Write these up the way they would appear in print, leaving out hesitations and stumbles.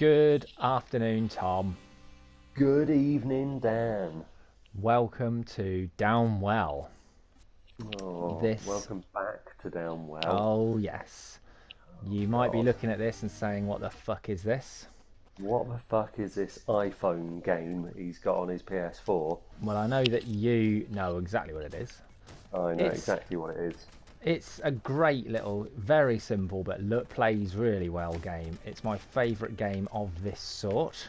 Good afternoon, Tom. Good evening, Dan. Welcome to Downwell. Oh, This, welcome back to Downwell. oh yes. You might be God, looking at this and saying, what the fuck is this? what the fuck is this iPhone game he's got on his PS4? Well, I know that you know exactly what it is. I know It's exactly what it is. it's a great little, very simple but plays really well game. It's my favourite game of this sort.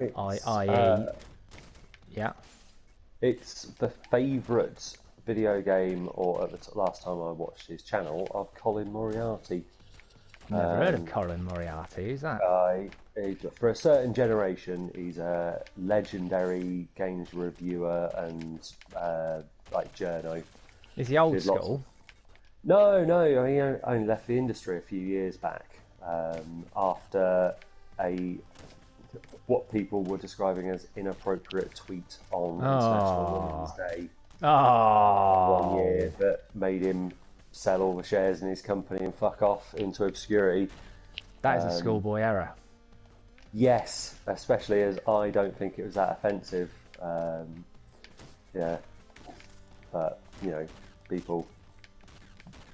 It's I.e., yeah. it's the favourite video game, or at the last time I watched his channel, of Colin Moriarty. Never heard of Colin Moriarty. Who's that? For a certain generation, he's a legendary games reviewer and like journo. Is he old Did lots school? No. I mean, he only left the industry a few years back after a what people were describing as inappropriate tweet on International Women's Day one Oh, year that made him sell all the shares in his company and fuck off into obscurity. that is a schoolboy error. Yes, especially as I don't think it was that offensive. Yeah, but you know, people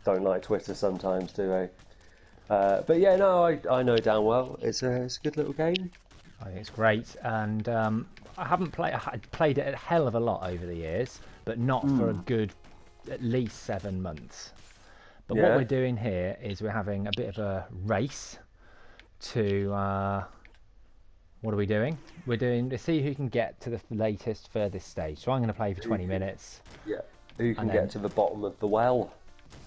don't like Twitter sometimes, do they? But yeah, no, I know Downwell. It's a good little game. I think it's great, and I haven't played. I played it a hell of a lot over the years, but not for a good at least 7 months. But what Yeah. we're doing here is we're having a bit of a race to. What are we doing? We're doing to see who can get to the latest, furthest stage. So I'm going to play for 20 minutes. Yeah, who can And get then- to the bottom of the well?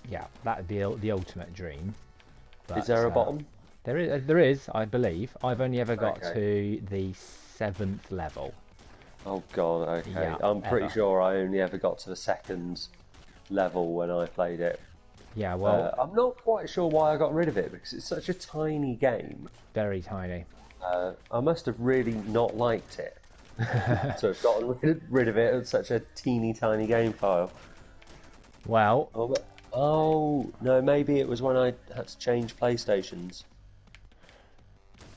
Yeah, that would be the ultimate dream. But, Is there a bottom? There is, I believe. I've only ever got Okay. to the 7th level. Oh god, okay. Yeah, I'm pretty ever. sure I only ever got to the second level when I played it. Yeah, well, I'm not quite sure why I got rid of it because it's such a tiny game. very tiny. I must have really not liked it to have gotten rid of it at such a teeny tiny game file. Well, Oh, no, maybe it was when I had to change PlayStations.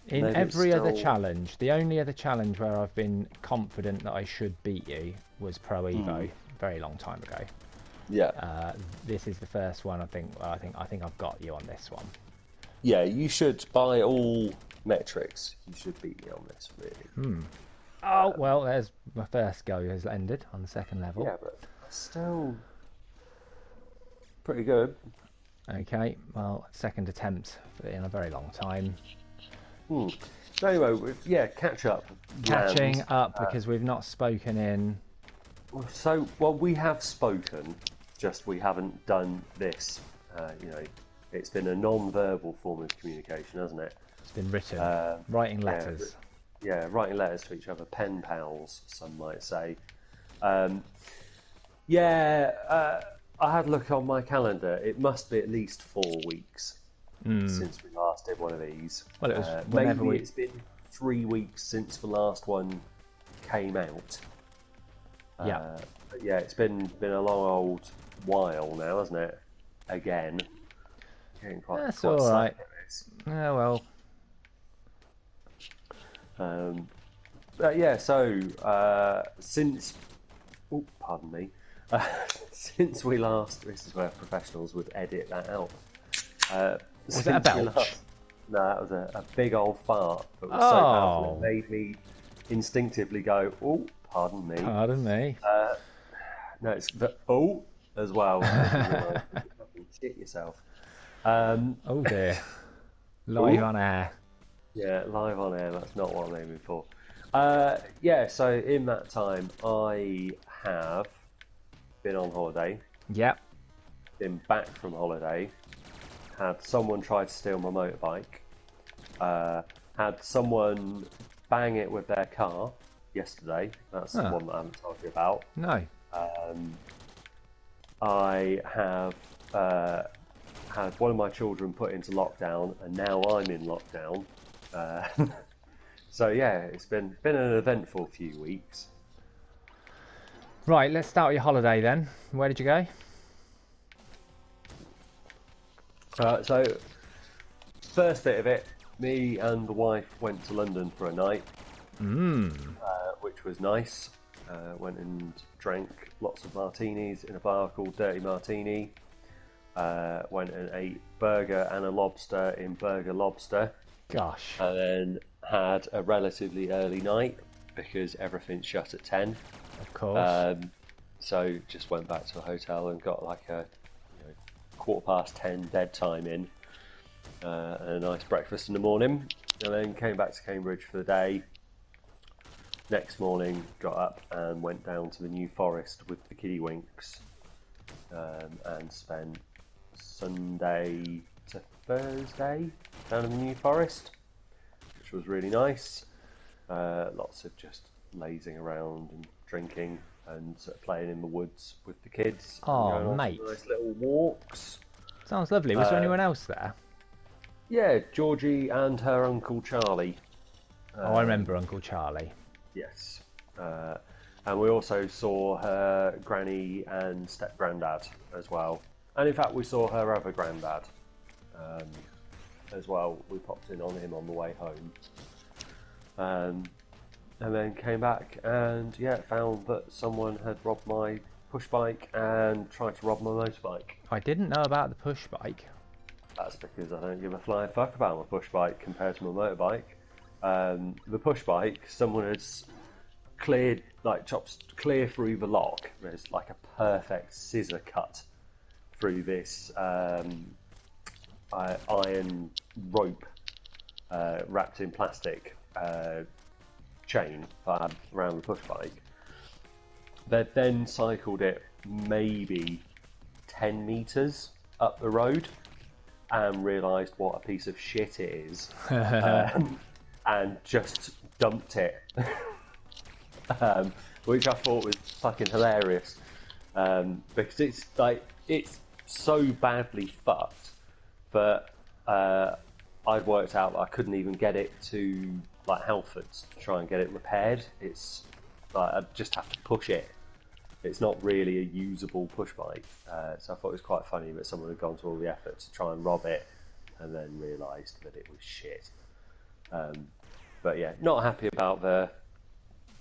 in Maybe it's every other still- challenge, the only other challenge where I've been confident that I should beat you was Pro Evo, very long time ago. Yeah, This is the first one. I think I've got you on this one. yeah. You should, by all metrics, you should beat me on this, really. Oh well, there's my first go has ended on the second level. Yeah, but still pretty good. Okay, well, second attempt in a very long time. So anyway, yeah, catch up. Catching Land. up because we've not spoken in. So, well, we have spoken, just we haven't done this. You know, it's been a non-verbal form of communication, hasn't it? It's been written, writing yeah, letters. Yeah, writing letters to each other, pen pals, some might say. I had a look on my calendar. It must be at least 4 weeks since we last did one of these. Well, it was whenever maybe we. it's been 3 weeks since the last one came out. Yeah. But yeah, it's been a long old while now, hasn't it? Again, getting That's quite all right. sick of this. Oh well. But yeah, so since, oh, pardon me, since we last, this is where professionals would edit that out. Was it a belch? No, that was a big old fart, but it was so powerful Oh. it made me instinctively go, oh, pardon me. Pardon me. No, it's the oh as well. You realise you fucking shit yourself. Oh dear. Live on air. Yeah, live on air, that's not what I'm aiming for. Yeah, so in that time, I have been on holiday, Yep. been back from holiday, had someone try to steal my motorbike, had someone bang it with their car yesterday. That's the one that I haven't told you about. No. I have had one of my children put into lockdown, and now I'm in lockdown. So yeah, it's been an eventful few weeks. Right, let's start with your holiday then. Where did you go? So first bit of it, me and the wife went to London for a night, which was nice. Went and drank lots of martinis in a bar called Dirty Martini. Went and ate burger and a lobster in Burger Lobster. Gosh. And then had a relatively early night because everything shut at 10. Of course. So just went back to a hotel and got like a 10:15 bedtime in, and a nice breakfast in the morning, and then came back to Cambridge for the day. Next morning, got up and went down to the New Forest with the Kiddywinks, and spent Sunday to Thursday down in the New Forest, which was really nice. Lots of just lazing around and drinking and playing in the woods with the kids. Oh, and going mate. on nice little walks. Sounds lovely. Was there anyone else there? Yeah, Georgie and her Uncle Charlie. I remember Uncle Charlie. Yes. And we also saw her granny and step-granddad as well. And in fact, we saw her other granddad as well. We popped in on him on the way home. And then came back and, found that someone had robbed my push bike and tried to rob my motorbike. I didn't know about the push bike. That's because I don't give a flying fuck about my push bike compared to my motorbike. The push bike, someone had chopped clear through the lock. There's like a perfect scissor cut through this iron rope wrapped in plastic chain around the push bike. They then cycled it maybe 10 metres up the road and realised what a piece of shit it is, and just dumped it, which I thought was fucking hilarious, because it's so badly fucked that I'd worked out that I couldn't even get it to Halfords to try and get it repaired. It's like I just have to push it. It's not really a usable push bike, so I thought it was quite funny that someone had gone to all the effort to try and rob it and then realised that it was shit. But yeah, not happy about the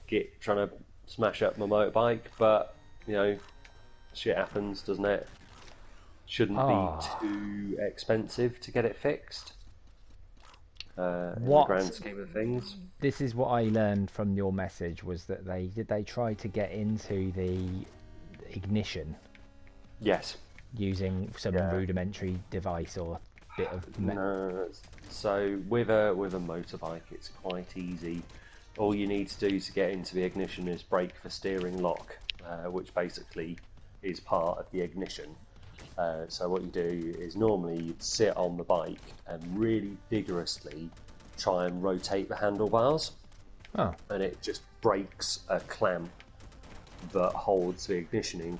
git trying to smash up my motorbike, but shit happens, doesn't it? Shouldn't be too expensive to get it fixed. In the grand scheme of things. This is what I learned from your message, was that they try to get into the ignition. Yes. Using some rudimentary device or bit of. No. So with a motorbike, it's quite easy. All you need to do to get into the ignition is break the steering lock, which basically is part of the ignition. So what you do is normally you'd sit on the bike and really vigorously try and rotate the handlebars, and it just breaks a clamp that holds the ignition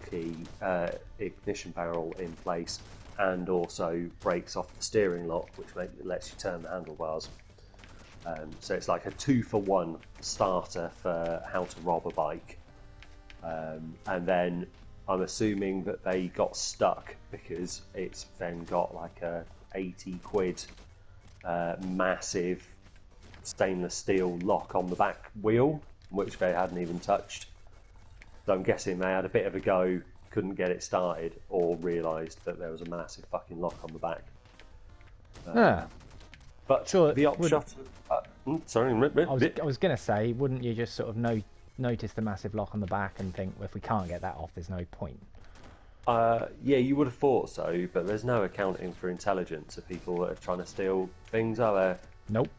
barrel in place, and also breaks off the steering lock, which lets you turn the handlebars. So it's like a 2-for-1 starter for how to rob a bike, and then I'm assuming that they got stuck because it's then got like a 80 quid massive stainless steel lock on the back wheel, which they hadn't even touched. So I'm guessing they had a bit of a go, couldn't get it started, or realised that there was a massive fucking lock on the back. But sure, the upshot... sorry, I was going to say, wouldn't you just sort of notice the massive lock on the back and think, well, if we can't get that off, there's no point? Yeah, you would have thought so, but there's no accounting for intelligence of people that are trying to steal things, are there? Nope.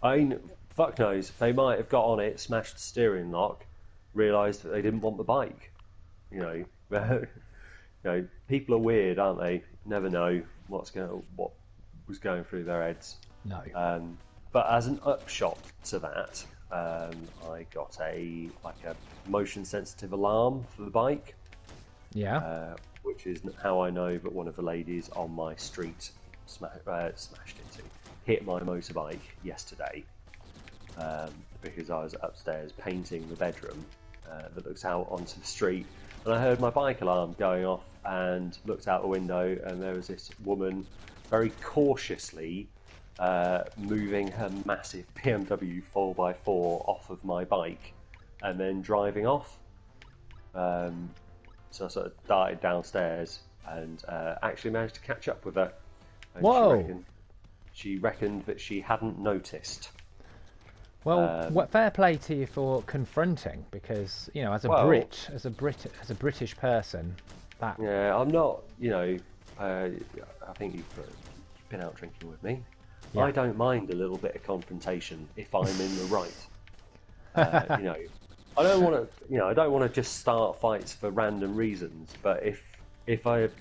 I mean, fuck knows. They might have got on it, smashed the steering lock, realised that they didn't want the bike. People are weird, aren't they? Never know what was going through their heads. No. But as an upshot to that, I got a motion sensitive alarm for the bike. Yeah. Which is how I know that one of the ladies on my street hit my motorbike yesterday, because I was upstairs painting the bedroom that looks out onto the street, and I heard my bike alarm going off and looked out the window, and there was this woman very cautiously moving her massive BMW 4x4 off of my bike and then driving off. So I sort of darted downstairs and actually managed to catch up with her. And Whoa! She reckoned that she hadn't noticed. Well, fair play to you for confronting, because you know, as a British person, that yeah, I'm not. You know, I think you've been out drinking with me. Yeah. I don't mind a little bit of confrontation if I'm in the right. You know, I don't want to. You know, I don't want to just start fights for random reasons. But if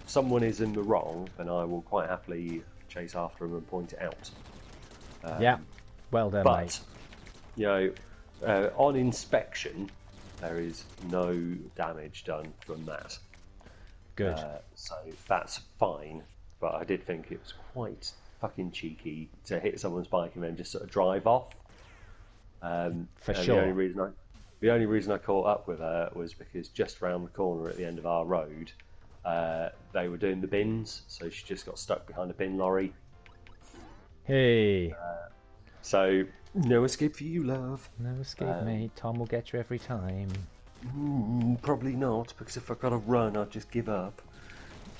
someone is in the wrong, then I will quite happily chase after them and point it out. Yeah, well done, mate. You know, on inspection, there is no damage done from that. Good. So that's fine. But I did think it was quite fucking cheeky to hit someone's bike and then just sort of drive off. For sure. The only reason I caught up with her was because just round the corner at the end of our road, they were doing the bins, so she just got stuck behind a bin lorry. Hey. So, no escape for you, love. No escape, mate. Tom will get you every time. Probably not, because if I gotta run, I'll just give up.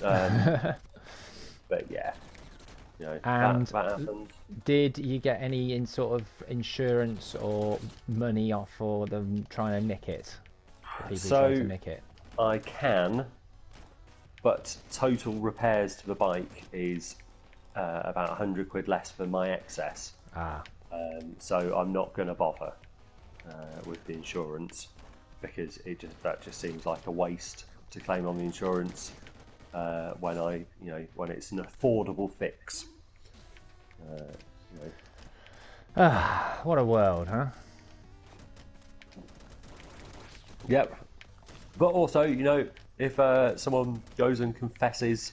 But yeah, you know, and that happened. Did you get any sort of insurance or money off for them trying to nick it? The people trying to nick it. I can, but total repairs to the bike is about 100 quid less than my excess. So I'm not going to bother with the insurance, because that just seems like a waste to claim on the insurance when it's an affordable fix. What a world, huh? Yep. But also, you know, if someone goes and confesses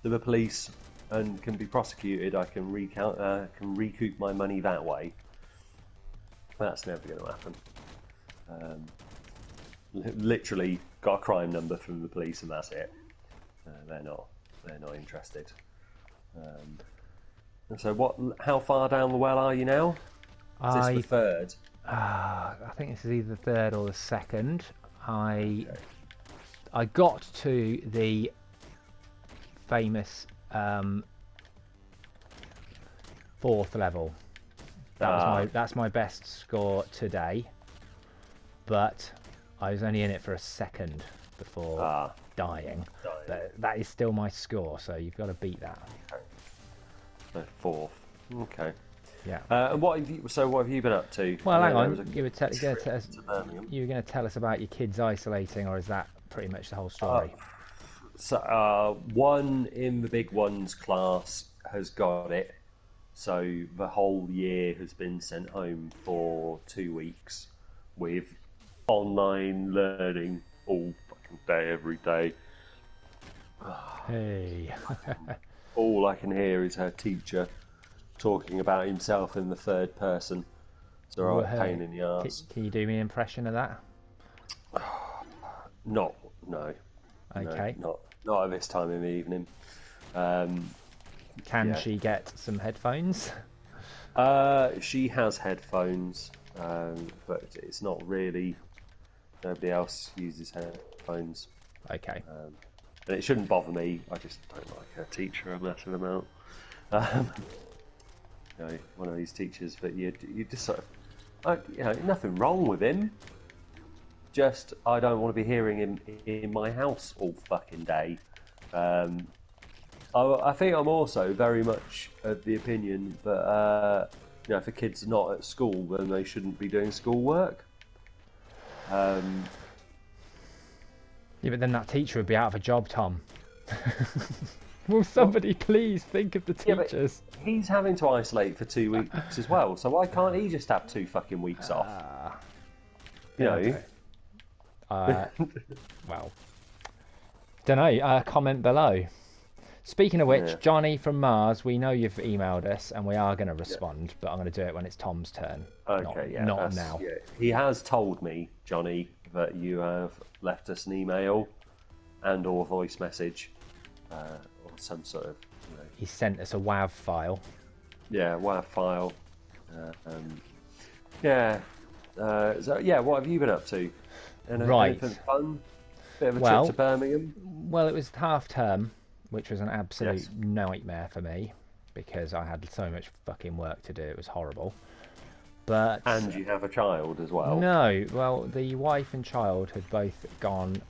to the police and can be prosecuted, I can recoup my money that way. That's never going to happen. Literally got a crime number from the police and that's it. They're not interested. And so how far down the well are you now? Is this the third? I think this is either the third or the second. I got to the famous fourth level. That's my best score today, but I was only in it for a second before dying. But that is still my score, so you've got to beat that. Okay. So fourth. Okay. Yeah. And what have you been up to? Well, hang on. You were going to tell us about your kids isolating, or is that pretty much the whole story? One in the big ones class has got it, so the whole year has been sent home for 2 weeks with online learning all fucking day, every day. Hey. All I can hear is her teacher talking about himself in the third person. It's a right pain in the arse. Can you do me an impression of that? No. Okay. No, not at this time in the evening. Can she get some headphones? She has headphones, but it's not really. Nobody else uses headphones. Okay. And it shouldn't bother me. I just don't like her teacher a massive amount. One of these teachers that you just sort of, nothing wrong with him. Just I don't want to be hearing him in my house all fucking day. I think I'm also very much of the opinion that if a kid's not at school, then they shouldn't be doing schoolwork. Yeah, but then that teacher would be out of a job, Tom. Will somebody please think of the teachers? Yeah, but he's having to isolate for 2 weeks as well, so why can't he just have 2 fucking weeks off? Well, don't know. Comment below. Speaking of which, Johnny from Mars, we know you've emailed us, and we are going to respond, but I'm going to do it when it's Tom's turn. Okay, not now. Yeah. He has told me, Johnny, that you have left us an email and/or voice message, or some sort of. He sent us a WAV file. Yeah, WAV file. Yeah. So yeah, what have you been up to? Right. Anything fun? Bit of a trip Well, to Birmingham. well, it was half term, which was an absolute Yes. nightmare for me because I had so much fucking work to do. It was horrible. But And you have a child as well. no, well, the wife and child had both gone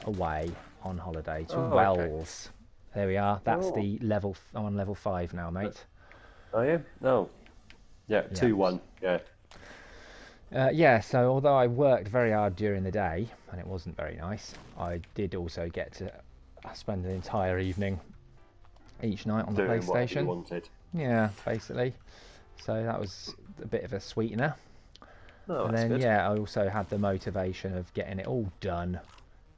away on holiday to Oh, okay. Wells. There we are. That's Oh, the level. I'm on level 5 now, mate. are you? No. Yeah, Yeah. 2-1. Yeah. Yeah, so although I worked very hard during the day, and it wasn't very nice, I did also get to spend an entire evening each night on the Doing whatever you PlayStation. wanted. Yeah, basically. So that was a bit of a sweetener. Oh, And that's then, good. yeah, I also had the motivation of getting it all done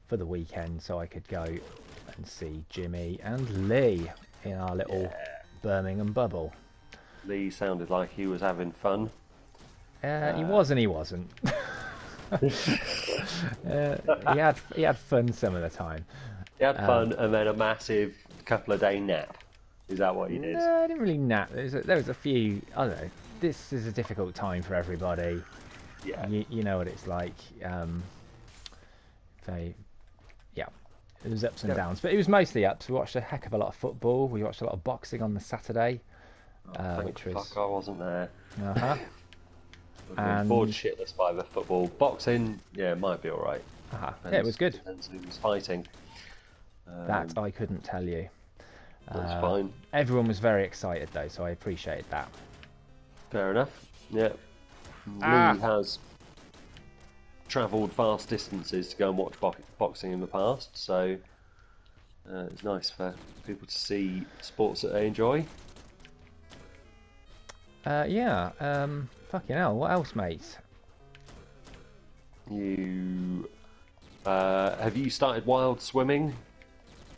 for the weekend so I could go and see Jimmy and Lee in our little Birmingham bubble. Lee sounded like he was having fun. He was and he wasn't. He had fun some of the time. He had fun and then a massive couple of day nap. Is that what he did? No, I didn't really nap. There was a few. I don't know. This is a difficult time for everybody. Yeah. You know what it's like. Yeah, it was ups and downs, but it was mostly ups. We watched a heck of a lot of football. We watched a lot of boxing on the Saturday, Thank which was fuck I wasn't there. uh-huh. I've been bored shitless by the football. Boxing, yeah, might be alright. Uh-huh. Yeah, it was good. Depends who was fighting. That I couldn't tell you. That's fine. Everyone was very excited though, so I appreciated that. Fair enough. Yeah. Lee has travelled vast distances to go and watch boxing in the past, so it's nice for people to see sports that they enjoy. Yeah. Fucking hell. What else, mate? You have you started wild swimming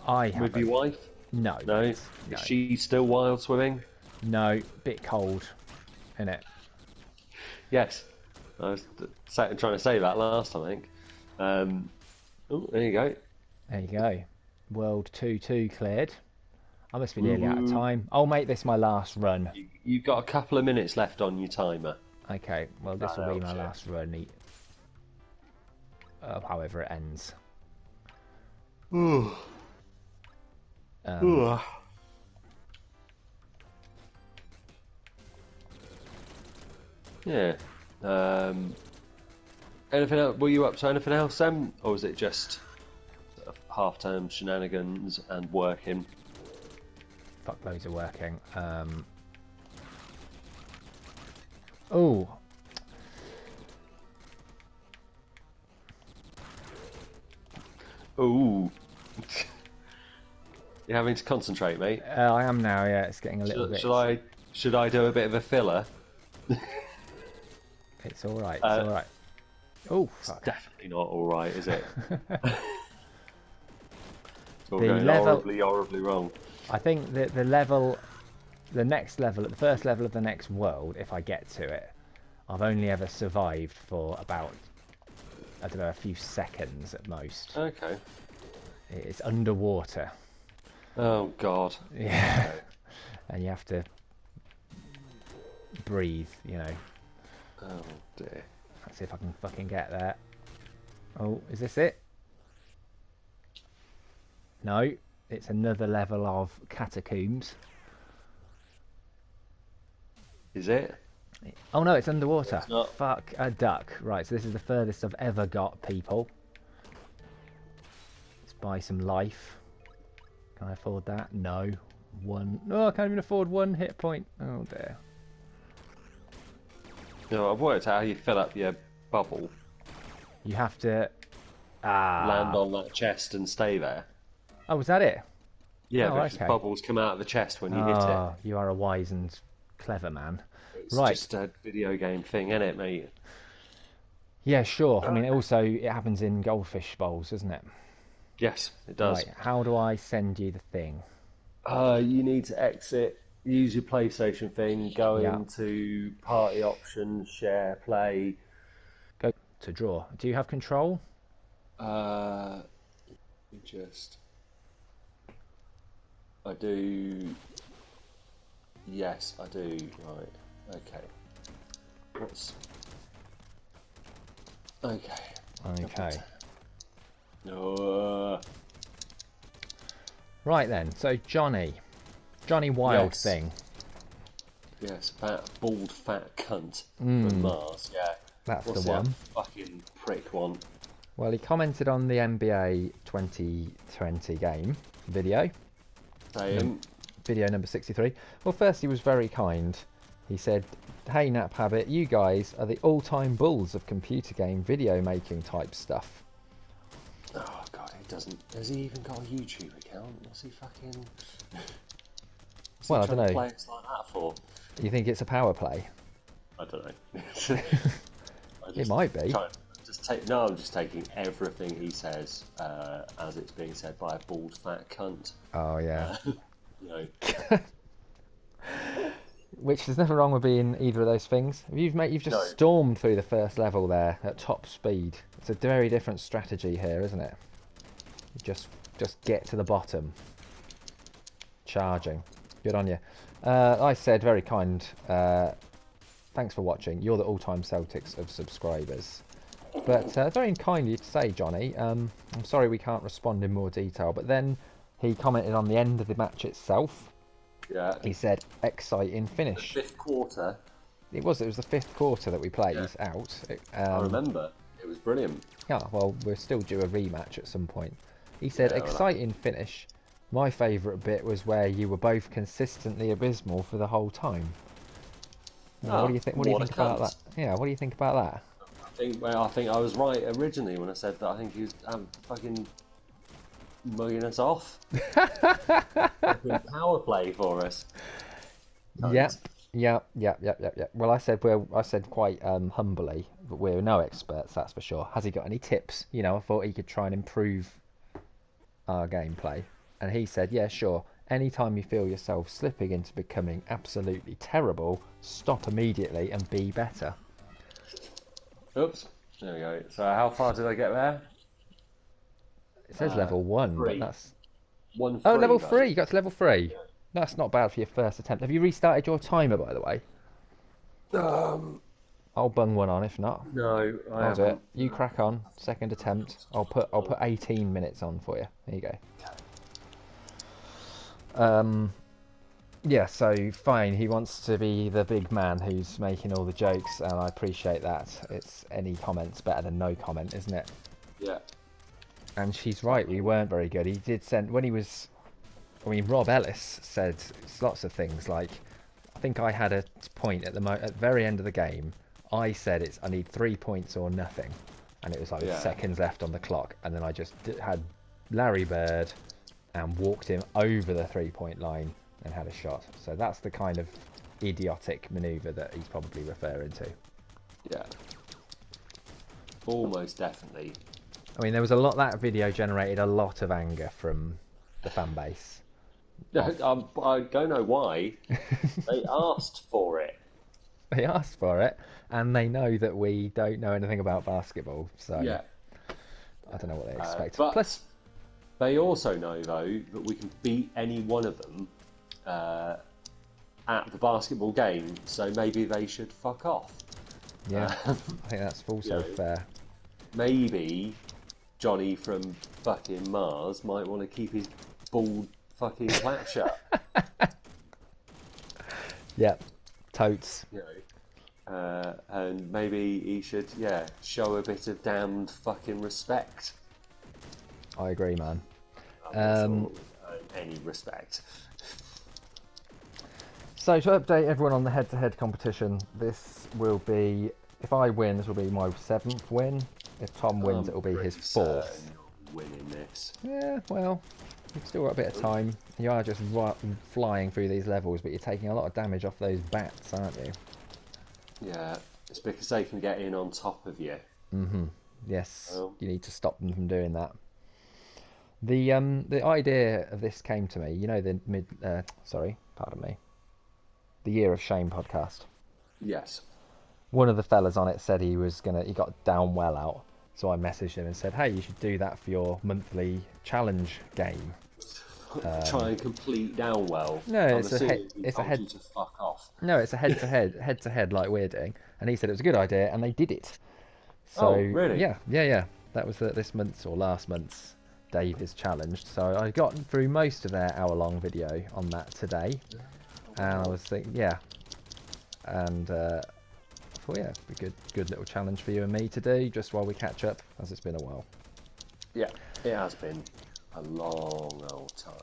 I with haven't. your wife? No. No. No. Is she still wild swimming? No. Bit cold, innit? Yes. I was trying to say that last time, I think. Oh, there you go. There you go. World 2-2 cleared. I must be nearly out of time. I'll make this my last run. You've got a couple of minutes left on your timer. Okay, well this will be my helps, yeah. last run. However it ends. Ooh. Um, Yeah. Anything else? Were you up to anything else, Sam? Or was it just sort of half-term shenanigans and working? fuck loads of working. Oh. Ooh. You're having to concentrate, mate. I am now, yeah, it's getting a little bit... Should I do a bit of a filler? It's alright, it's alright. Oh, fuck. Definitely not alright, is it? It's all The going level- horribly wrong. I think that the next level, the first level of the next world, if I get to it, I've only ever survived for about, I don't know, a few seconds at most. Okay. It's underwater. Oh, God. Yeah. And you have to breathe, you know. Oh, dear. Let's see if I can fucking get there. Oh, is this it? No, it's another level of catacombs. Is it? Oh no, it's underwater. It's not. Fuck a duck. Right, so this is the furthest I've ever got, people. Let's buy some life. Can I afford that? No. One. No, I can't even afford one hit point. Oh dear. No, I've worked out how you fill up your bubble. You have to... Land on that chest and stay there. Oh, was that it? Yeah, Oh, because okay. bubbles come out of the chest when you hit it. Ah, you are a wise and clever man. It's Right. just a video game thing, isn't it, mate? Yeah, sure. I mean, also, it happens in goldfish bowls, doesn't it? Yes, it does. Right, how do I send you the thing? You need to exit, use your PlayStation thing, go Yeah. into party options, share, play. Go to draw. Do you have control? Just... I do... Yes, I do. Right. Okay. What's... Okay. Okay. No. Right then. So Johnny Wild Yes. thing. Yes, that bald fat cunt from Mars. Yeah. That's What's the one. That fucking prick one? Well, he commented on the NBA 2020 game video. Saying. Video number 63. Well, first he was very kind. He said, "Hey Nap Habit, you guys are the all-time bulls of computer game video making type stuff." Oh god, he doesn't. Has he even got a YouTube account? What's he fucking? Well, I don't know. Play us like that for? You think it's a power play? I don't know. It might be. I'm just taking everything he says as it's being said by a bald fat cunt. Oh yeah. You know. Which there's nothing wrong with being either of those things. You've just stormed through the first level there at top speed. It's a very different strategy here, isn't it? Just get to the bottom. Charging. Good on you. I said very kind. Thanks for watching. You're the all-time Celtics of subscribers. But very kind of you to say, Johnny. I'm sorry we can't respond in more detail. But then he commented on the end of the match itself. Yeah. He said, "Exciting finish." The fifth quarter. It was the fifth quarter that we played out. I remember. It was brilliant. Yeah, well, we're still due a rematch at some point. He said, "Exciting finish. My favourite bit was where you were both consistently abysmal for the whole time." What do you think? What do you think about that? Yeah, what do you think about that? I think I was right originally when I said that. I think he was fucking mugging us off. Power play for us. Yep. Well, I said quite humbly that we're no experts, that's for sure. Has he got any tips? You know, I thought he could try and improve our gameplay, and he said, "Yeah, sure. Anytime you feel yourself slipping into becoming absolutely terrible, stop immediately and be better." Oops. There we go. So how far did I get there? It says level 1, 3. but that's... 1 Oh, level though. 3. You got to level 3. That's not bad for your first attempt. Have you restarted your timer, by the way? I'll bung one on if not. No, I'll do it. You crack on. Second attempt. I'll put 18 minutes on for you. There you go. Yeah, so fine. He wants to be the big man who's making all the jokes, and I appreciate that. It's any comment's better than no comment, isn't it? Yeah. And she's right. We weren't very good. He did send when he was. I mean, Rob Ellis said lots of things. Like, I think I had a point at the very end of the game. I said I need 3 points or nothing, and it was like seconds left on the clock, and then I just had Larry Bird and walked him over the 3-point line and had a shot. So that's the kind of idiotic manoeuvre that he's probably referring to. Yeah. Almost definitely. I mean, there was a lot. That video generated a lot of anger from the fan base. I don't know why. They asked for it. They asked for it, and they know that we don't know anything about basketball. So yeah. I don't know what they expect. But Plus, they also know, though, that we can beat any one of them at the basketball game, so maybe they should fuck off. Yeah, I think that's also fair. Maybe Johnny from fucking Mars might want to keep his bald fucking clap shut. Yeah, totes. You know, and maybe he should, show a bit of damned fucking respect. I agree, man. Any respect. So to update everyone on the head-to-head competition, this will be, if I win, this will be my 7th win. If Tom wins, it will be his 4th. Winning this. Yeah, well, you've still got a bit of time. You are just flying through these levels, but you're taking a lot of damage off those bats, aren't you? Yeah, it's because they can get in on top of you. Mm-hmm. Yes, you need to stop them from doing that. The idea of this came to me. You know the the Year of Shame podcast. Yes. One of the fellas on it said he got Downwell out. So I messaged him and said, "Hey, you should do that for your monthly challenge game." Try and complete Downwell. No, I'm it's a assuming he it's a told head. you to fuck off. No, it's a head-to-head like we're doing, and he said it was a good idea, and they did it. So Oh, really? yeah. That was this month's or last month's Davis challenge. So I got through most of their hour-long video on that today, and I was thinking, yeah, and I thought, yeah, it'd be good little challenge for you and me to do just while we catch up, as it's been a while. Yeah, it has been a long old time.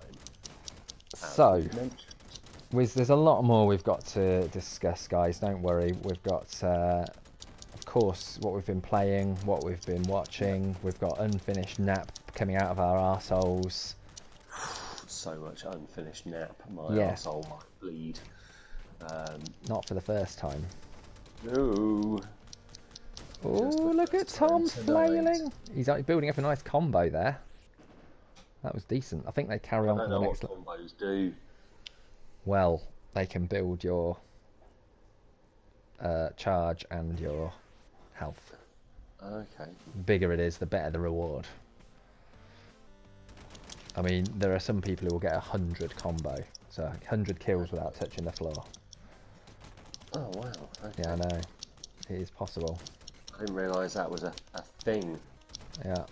So, there's a lot more we've got to discuss, guys. Don't worry. We've got, of course, what we've been playing, what we've been watching. We've got unfinished nap coming out of our arseholes. So much unfinished nap. My arsehole might bleed. Not for the first time. No. Oh, look at Tom flailing. He's building up a nice combo there. That was decent. I think they carry on for the next. What combos do. Well, they can build your charge and your health. Okay. The bigger it is, the better the reward. I mean, there are some people who will get 100 combo, so 100 kills without touching the floor. Oh wow. Okay. Yeah, I know. It is possible. I didn't realise that was a thing. Yeah.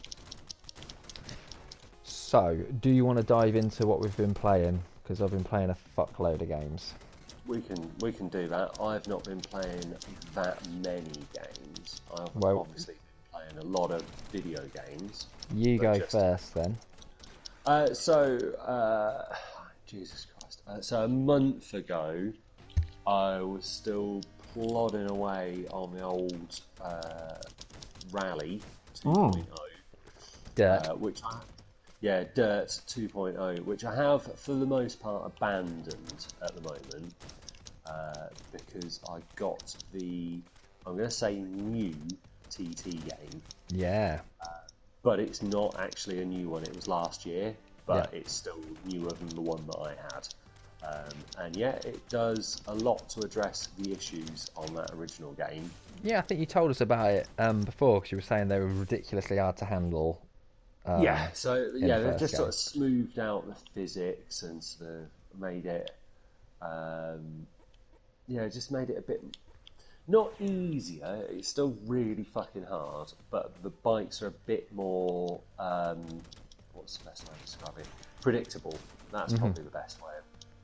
So, do you want to dive into what we've been playing? Because I've been playing a fuckload of games. We can do that. I've not been playing that many games. I've obviously been playing a lot of video games. You go first then. Jesus Christ. So a month ago, I was still plodding away on the old Rally 2.0. Dirt. Dirt 2.0, which I have for the most part abandoned at the moment because I got the, I'm going to say, new TT game. Yeah. But it's not actually a new one. It was last year, but it's still newer than the one that I had. And yeah, it does a lot to address the issues on that original game. Yeah, I think you told us about it before, because you were saying they were ridiculously hard to handle. They've just sort of smoothed out the physics and sort of made it, just made it a bit, not easier, it's still really fucking hard, but the bikes are a bit more, what's the best way of describing it? Predictable. That's probably the best way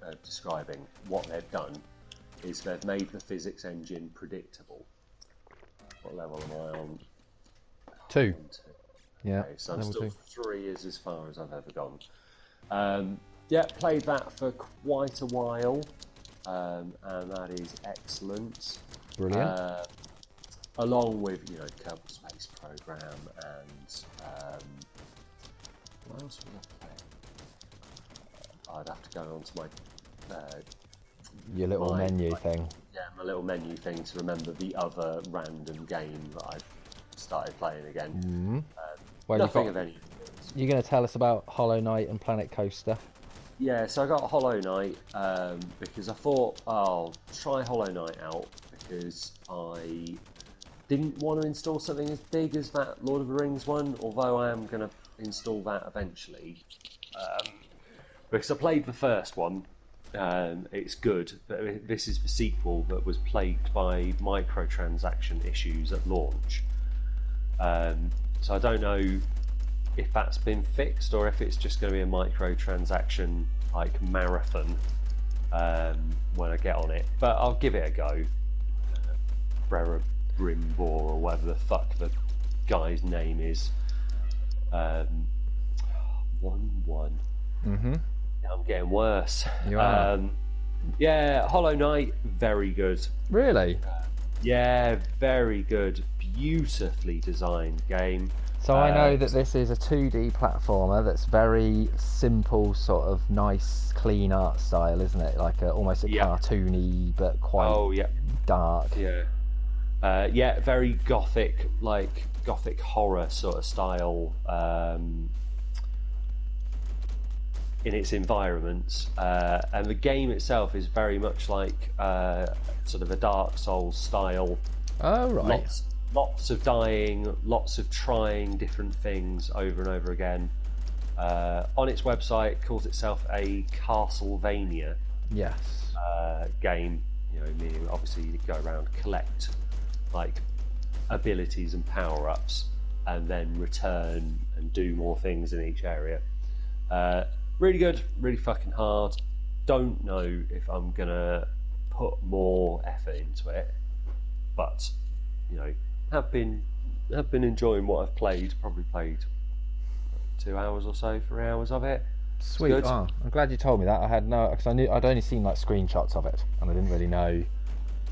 of describing what they've done, is they've made the physics engine predictable. What level am I on? 2. Yeah. Okay, so I'm still 3 is as far as I've ever gone. Played that for quite a while, and that is excellent. Brilliant. Along with, Kerbal Space Program and what else was I playing? I'd have to go on to my your little menu thing. Yeah, my little menu thing to remember the other random game that I started playing again. Well, nothing of any. You're going to tell us about Hollow Knight and Planet Coaster. Yeah, so I got Hollow Knight because I thought I'll try Hollow Knight out because I didn't want to install something as big as that Lord of the Rings one, although I am going to install that eventually. Because I played the first one, it's good, but this is the sequel that was plagued by microtransaction issues at launch. So I don't know if that's been fixed or if it's just going to be a microtransaction like marathon when I get on it. But I'll give it a go. Brera Brimbor or whatever the fuck the guy's name is. 1-1. I'm getting worse. You are. Hollow Knight, very good. Really? Yeah, very good. Beautifully designed game. So I know that this is a 2D platformer that's very simple, sort of nice, clean art style, isn't it? Like almost a cartoony, but quite dark. Yeah. Very gothic, like gothic horror sort of style in its environments. And the game itself is very much like sort of a Dark Souls style. Oh, right. Lots of dying, lots of trying different things over and over again. On its website, it calls itself a Castlevania Yes. game. Meaning obviously you go around, collect like abilities and power-ups, and then return and do more things in each area. Really good, really fucking hard. Don't know if I'm gonna put more effort into it, but have been enjoying what I've played. Probably played 2 hours or so, 3 hours of it. Sweet. Good. Oh, I'm glad you told me that. Because I knew I'd only seen like screenshots of it, and I didn't really know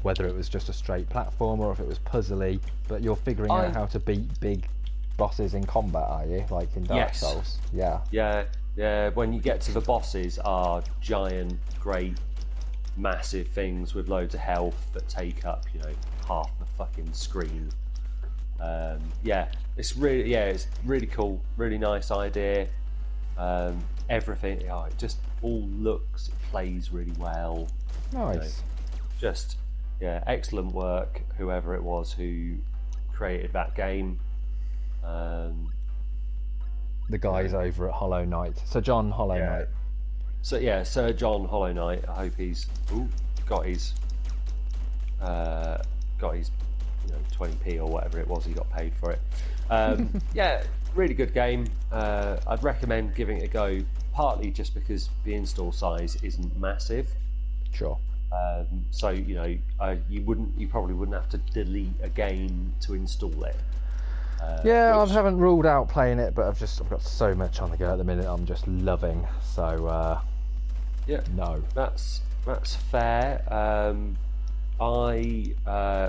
whether it was just a straight platform or if it was puzzly. But you're figuring out how to beat big bosses in combat, are you? Like in Dark Souls? Yeah. Yeah. When you get to the bosses, are giant, great, massive things with loads of health that take up, half the fucking screen. It's really cool, really nice idea. Everything, it just all looks, it plays really well. Nice. Excellent work, whoever it was who created that game. The guys over at Hollow Knight. Sir John Hollow Knight. So Sir John Hollow Knight. I hope he's got his 20p or whatever it was he got paid for it. Really good game. I'd recommend giving it a go, partly just because the install size isn't massive. Sure. So you probably wouldn't have to delete a game to install it. I haven't ruled out playing it, but I've got so much on the go at the minute. I'm just loving. So no, that's fair.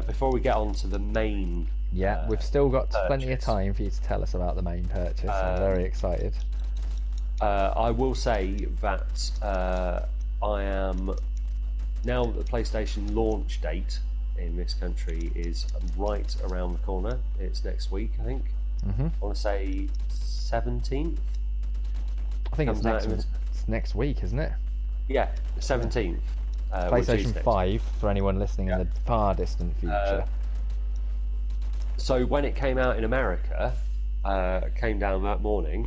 Before we get on to the main, we've still got purchase. Plenty of time for you to tell us about the main purchase. I'm very excited. I will say that I am now that the PlayStation launch date in this country is right around the corner. It's next week, I think. Mm-hmm. I want to say 17th. I think it's next week, isn't it? Yeah, 17th. PlayStation 5 for anyone listening in the far distant future. So when it came out in America, it came down that morning,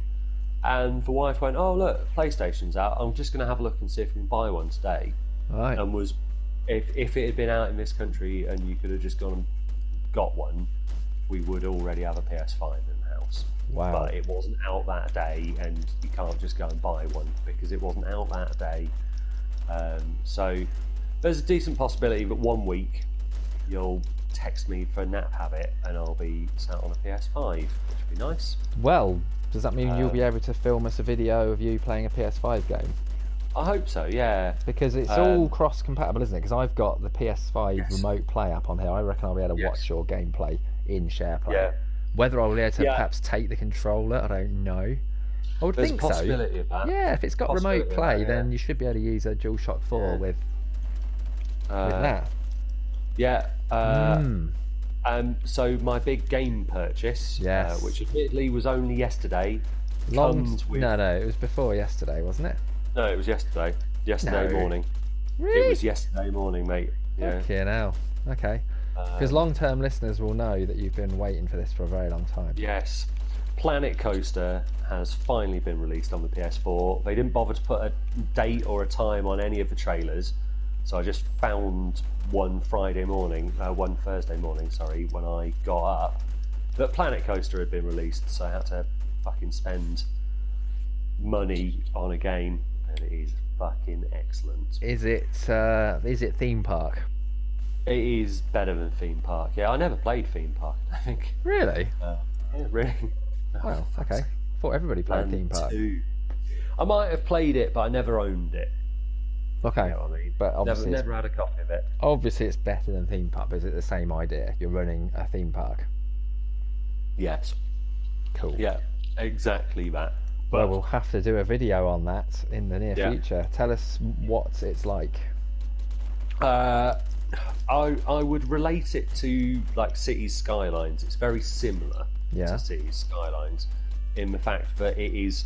and the wife went, "Oh look, PlayStation's out. I'm just going to have a look and see if we can buy one today." Right. And if it had been out in this country and you could have just gone and got one, we would already have a PS5 in the house. Wow. But it wasn't out that day, and you can't just go and buy one because it wasn't out that day. So there's a decent possibility that 1 week you'll text me for Nap Habit and I'll be sat on a PS5, which would be nice. Well, does that mean you'll be able to film us a video of you playing a PS5 game? I hope so, yeah. Because it's all cross-compatible, isn't it? Because I've got the PS5 Remote Play app on here. I reckon I'll be able to watch your gameplay in SharePlay. Yeah. Whether I'll be able to perhaps take the controller, I don't know. I would There's think a possibility of that. Yeah, if it's got Remote Play, then you should be able to use a DualShock 4 with that. Yeah. So my big game purchase, which admittedly was only yesterday, comes with... No, it was before yesterday, wasn't it? No, it was yesterday. Yesterday morning. Really? It was yesterday morning, mate. Yeah. Okay, now. Okay. Because long-term listeners will know that you've been waiting for this for a very long time. Yes. Planet Coaster has finally been released on the PS4. They didn't bother to put a date or a time on any of the trailers, so I just found one Thursday morning, when I got up, that Planet Coaster had been released, so I had to fucking spend money on a game, and it is fucking excellent. Is it theme park? It is better than Theme Park. Yeah, I never played Theme Park, I think. Really? Yeah, really. Well, okay. I thought everybody played Theme Park. I might have played it, but I never owned it. Okay. You know what I mean? But obviously never had a copy of it. Obviously it's better than Theme Park, but is it the same idea? You're running a theme park. Yes. Cool. Yeah, exactly that. But well, we'll have to do a video on that in the near future. Tell us what it's like. I would relate it to like Cities Skylines. It's very similar to Cities Skylines in the fact that it is,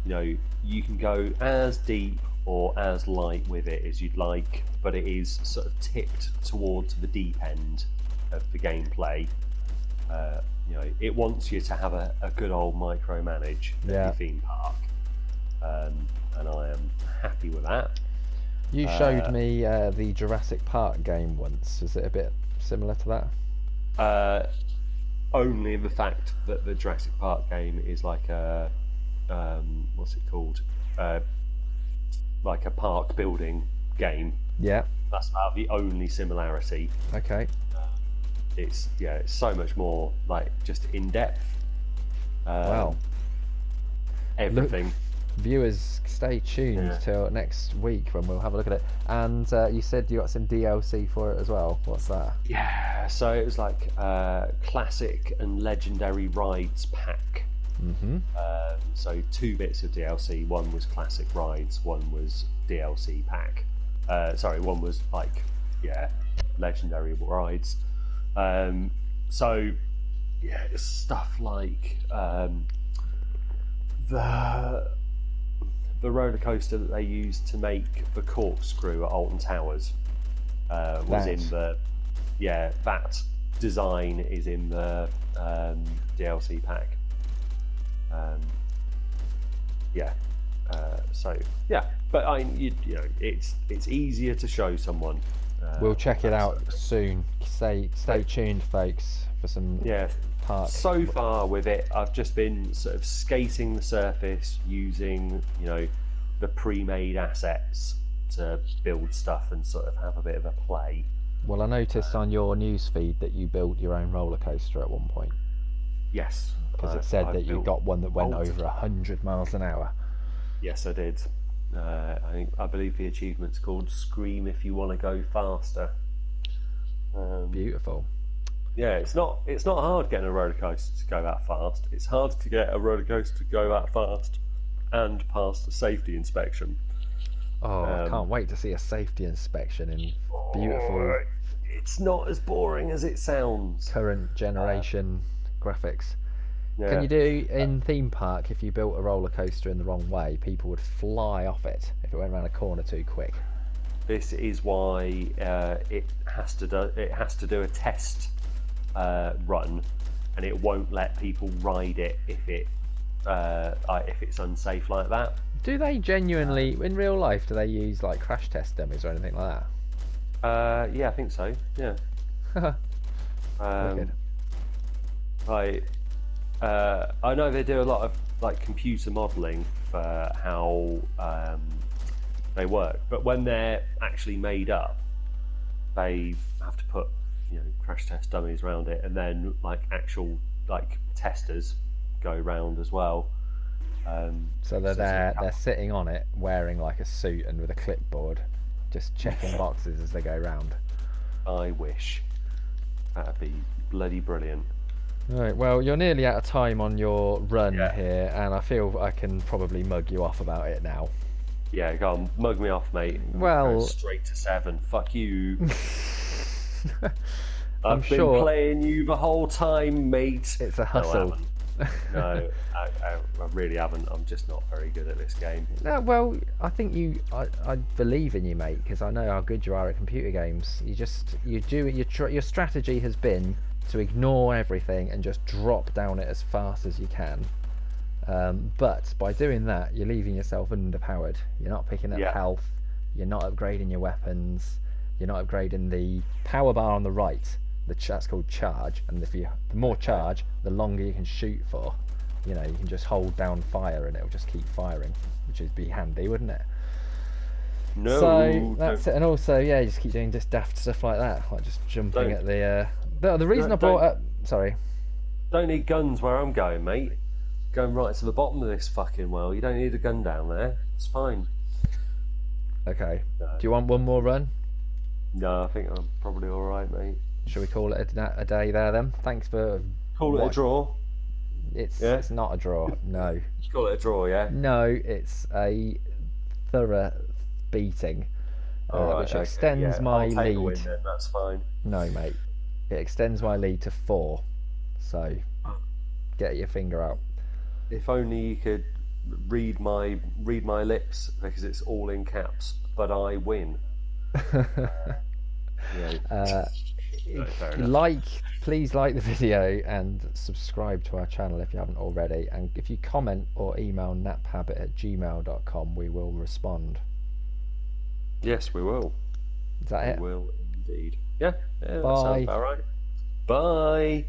you can go as deep or as light with it as you'd like, but it is sort of tipped towards the deep end of the gameplay. It wants you to have a good old micromanage of your theme park. and I am happy with that. You showed me the Jurassic Park game once. Is it a bit similar to that? Only the fact that the Jurassic Park game is like a what's it called? Like a park building game. Yeah. That's about the only similarity. Okay. It's so much more like just in depth. Wow. Everything. Look, viewers, stay tuned till next week when we'll have a look at it. And you said you got some DLC for it as well. What's that? Yeah. So it was like classic and legendary rides pack. Mm-hmm. So 2 bits of DLC. One was classic rides. One was DLC pack. One was like legendary rides. So it's stuff like the roller coaster that they used to make the corkscrew at Alton Towers was in the that design is in the DLC pack. But it's easier to show someone. We'll check it out soon. Stay tuned, folks, for some park. So far with it, I've just been sort of skating the surface using the pre-made assets to build stuff and sort of have a bit of a play. Well, I noticed on your news feed that you built your own roller coaster at one point. Yes, because it said that you got one that went over 100 miles an hour. Yes, I did. I believe the achievement's called "Scream If You Want to Go Faster." Beautiful. Yeah, it's not hard getting a roller coaster to go that fast. It's hard to get a roller coaster to go that fast and pass the safety inspection. Oh, I can't wait to see a safety inspection in beautiful. It's not as boring as it sounds. Current generation graphics. Yeah. Can you do in theme park, if you built a roller coaster in the wrong way, people would fly off it if it went around a corner too quick? This is why it has to do a test run, and it won't let people ride it if it's unsafe like that. Do they genuinely, in real life, do they use like crash test dummies or anything like that? Yeah, I think so. Yeah. Wicked. I know they do a lot of like computer modelling for how they work, but when they're actually made up, they have to put crash test dummies around it, and then like actual like testers go round as well. So they're sitting on it wearing like a suit and with a clipboard, just checking boxes as they go round. I wish. That'd be bloody brilliant. Right, well, you're nearly out of time on your run here, and I feel I can probably mug you off about it now. Yeah, go on, mug me off, mate. Well, straight to 7. Fuck you. I'm I've been playing you the whole time, mate. It's a hustle. No, I really haven't. I'm just not very good at this game. No, well, I think I believe in you, mate, because I know how good you are at computer games. Your strategy has been to ignore everything and just drop down it as fast as you can. But by doing that, you're leaving yourself underpowered. You're not picking up health. You're not upgrading your weapons. You're not upgrading the power bar on the right. That's called charge. And the more charge, the longer you can shoot for. You can just hold down fire and it'll just keep firing, which would be handy, wouldn't it? No. So that's it. And also, you just keep doing just daft stuff like that, like just jumping at the. The reason I brought up. Sorry. Don't need guns where I'm going, mate. Going right to the bottom of this fucking well. You don't need a gun down there. It's fine. Okay. No. Do you want one more run? No, I think I'm probably all right, mate. Shall we call it a day there then? Thanks for. Call it a draw. It's not a draw. No. You call it a draw, yeah? No, it's a thorough beating, which extends my lead. Win, then. That's fine. No, mate. It extends my lead to 4. So, get your finger out. If only you could read my lips, because it's all in caps. But I win. No, fair enough. Please like the video and subscribe to our channel if you haven't already. And if you comment or email naphabit@gmail.com, we will respond. Yes, we will. Is that it? We will indeed. Yeah, that sounds Bye. about right. Bye.